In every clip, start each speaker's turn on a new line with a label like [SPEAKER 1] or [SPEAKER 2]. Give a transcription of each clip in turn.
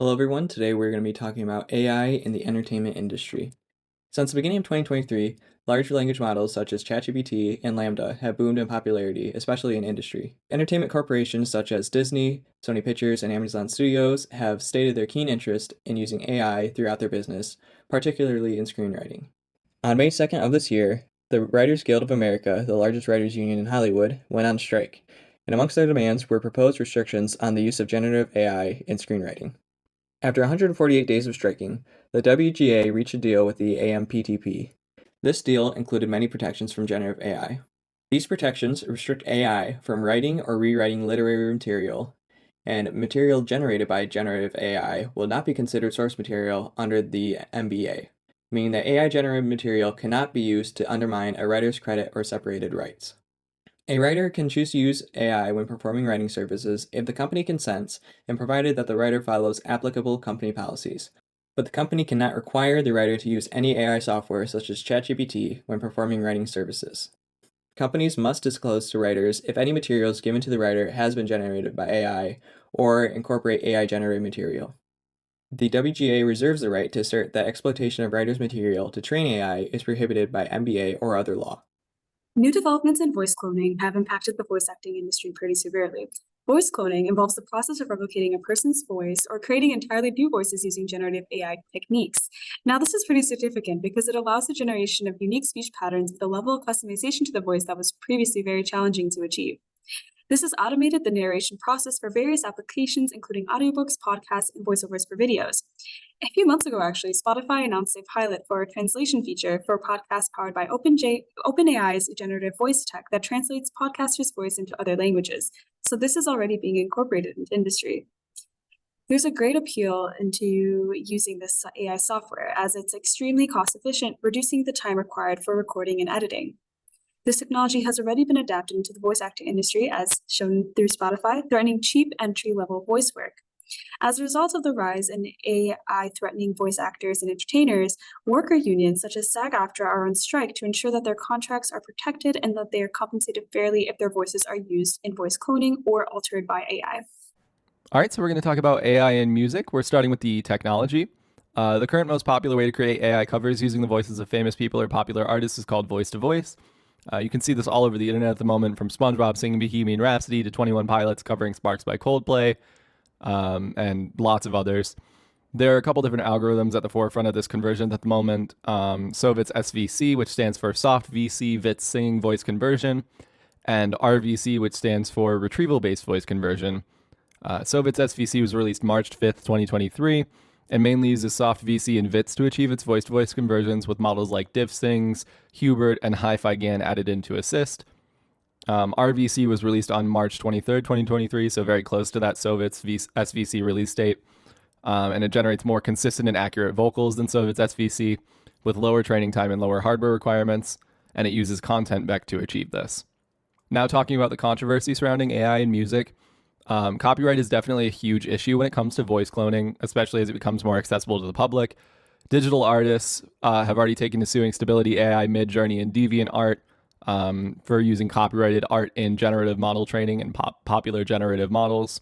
[SPEAKER 1] Hello everyone, today we're going to be talking about AI in the entertainment industry. Since the beginning of 2023, large language models such as ChatGPT and Lambda have boomed in popularity, especially in industry. Entertainment corporations such as Disney, Sony Pictures, and Amazon Studios have stated their keen interest in using AI throughout their business, particularly in screenwriting. On May 2nd of this year, the Writers Guild of America, the largest writers union in Hollywood, went on strike, and amongst their demands were proposed restrictions on the use of generative AI in screenwriting. After 148 days of striking, the WGA reached a deal with the AMPTP. This deal included many protections from generative AI. These protections restrict AI from writing or rewriting literary material, and material generated by generative AI will not be considered source material under the MBA, meaning that AI-generated material cannot be used to undermine a writer's credit or separated rights. A writer can choose to use AI when performing writing services if the company consents and provided that the writer follows applicable company policies. But the company cannot require the writer to use any AI software such as ChatGPT when performing writing services. Companies must disclose to writers if any materials given to the writer has been generated by AI or incorporate AI-generated material. The WGA reserves the right to assert that exploitation of writers' material to train AI is prohibited by MBA or other law.
[SPEAKER 2] New developments in voice cloning have impacted the voice acting industry pretty severely. Voice cloning involves the process of replicating a person's voice or creating entirely new voices using generative AI techniques. Now, this is pretty significant because it allows the generation of unique speech patterns with a level of customization to the voice that was previously very challenging to achieve. This has automated the narration process for various applications, including audiobooks, podcasts, and voiceovers for videos. A few months ago, actually, Spotify announced a pilot for a translation feature for podcasts powered by OpenAI's generative voice tech that translates podcasters' voice into other languages. So this is already being incorporated into industry. There's a great appeal into using this AI software as it's extremely cost efficient, reducing the time required for recording and editing. This technology has already been adapted into the voice acting industry, as shown through Spotify, threatening cheap entry-level voice work. As a result of the rise in AI threatening voice actors and entertainers, worker unions such as SAG-AFTRA are on strike to ensure that their contracts are protected and that they are compensated fairly if their voices are used in voice cloning or altered by AI.
[SPEAKER 3] All right, so we're going to talk about AI in music. We're starting with the technology. The current most popular way to create AI covers using the voices of famous people or popular artists is called voice-to-voice. You can see this all over the internet at the moment, from SpongeBob singing Bohemian Rhapsody to 21 Pilots covering Sparks by Coldplay, and lots of others. There are a couple different algorithms at the forefront of this conversion at the moment. Sovit's SVC, which stands for Soft VC VITS Singing Voice Conversion, and RVC, which stands for Retrieval-Based Voice Conversion. Sovit's SVC was released March 5th, 2023, and mainly uses soft VC and VITS to achieve its voice-to-voice conversions with models like DiffSings, Hubert, and Hi-Fi GAN added in to assist. RVC was released on March 23rd, 2023, so very close to that Sovit's SVC release date, and it generates more consistent and accurate vocals than Sovit's SVC, with lower training time and lower hardware requirements, and it uses content vec to achieve this. Now talking about the controversy surrounding AI in music, copyright is definitely a huge issue when it comes to voice cloning, especially as it becomes more accessible to the public. Digital artists have already taken to suing Stability AI, Midjourney, and DeviantArt for using copyrighted art in generative model training and popular generative models.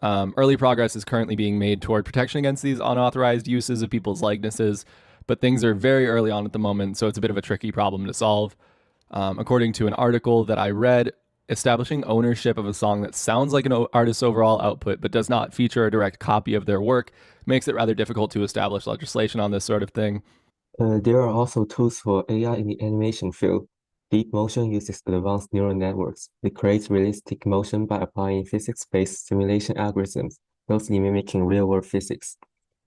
[SPEAKER 3] Early progress is currently being made toward protection against these unauthorized uses of people's likenesses, but things are very early on at the moment, so it's a bit of a tricky problem to solve. According to an article that I read, establishing ownership of a song that sounds like an artist's overall output but does not feature a direct copy of their work makes it rather difficult to establish legislation on this sort of thing.
[SPEAKER 4] There are also tools for AI in the animation field. Deep Motion uses advanced neural networks. It creates realistic motion by applying physics-based simulation algorithms, closely mimicking real-world physics.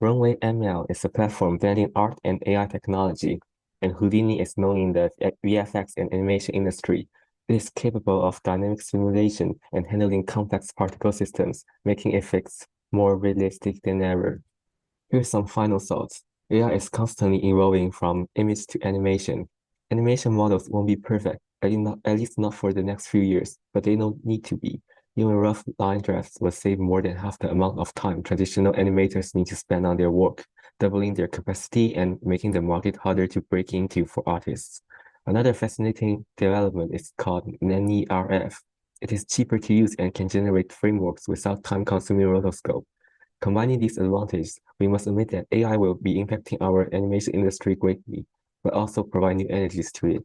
[SPEAKER 4] Runway ML is a platform blending art and AI technology, and Houdini is known in the VFX and animation industry. It is capable of dynamic simulation and handling complex particle systems, making effects more realistic than ever. Here's some final thoughts. AI is constantly evolving from image to animation. Animation models won't be perfect, at least not for the next few years, but they don't need to be. Even rough line drafts will save more than half the amount of time traditional animators need to spend on their work, doubling their capacity and making the market harder to break into for artists. Another fascinating development is called NaniRF. It is cheaper to use and can generate frameworks without time-consuming rotoscope. Combining these advantages, we must admit that AI will be impacting our animation industry greatly, but also provide new energies to it.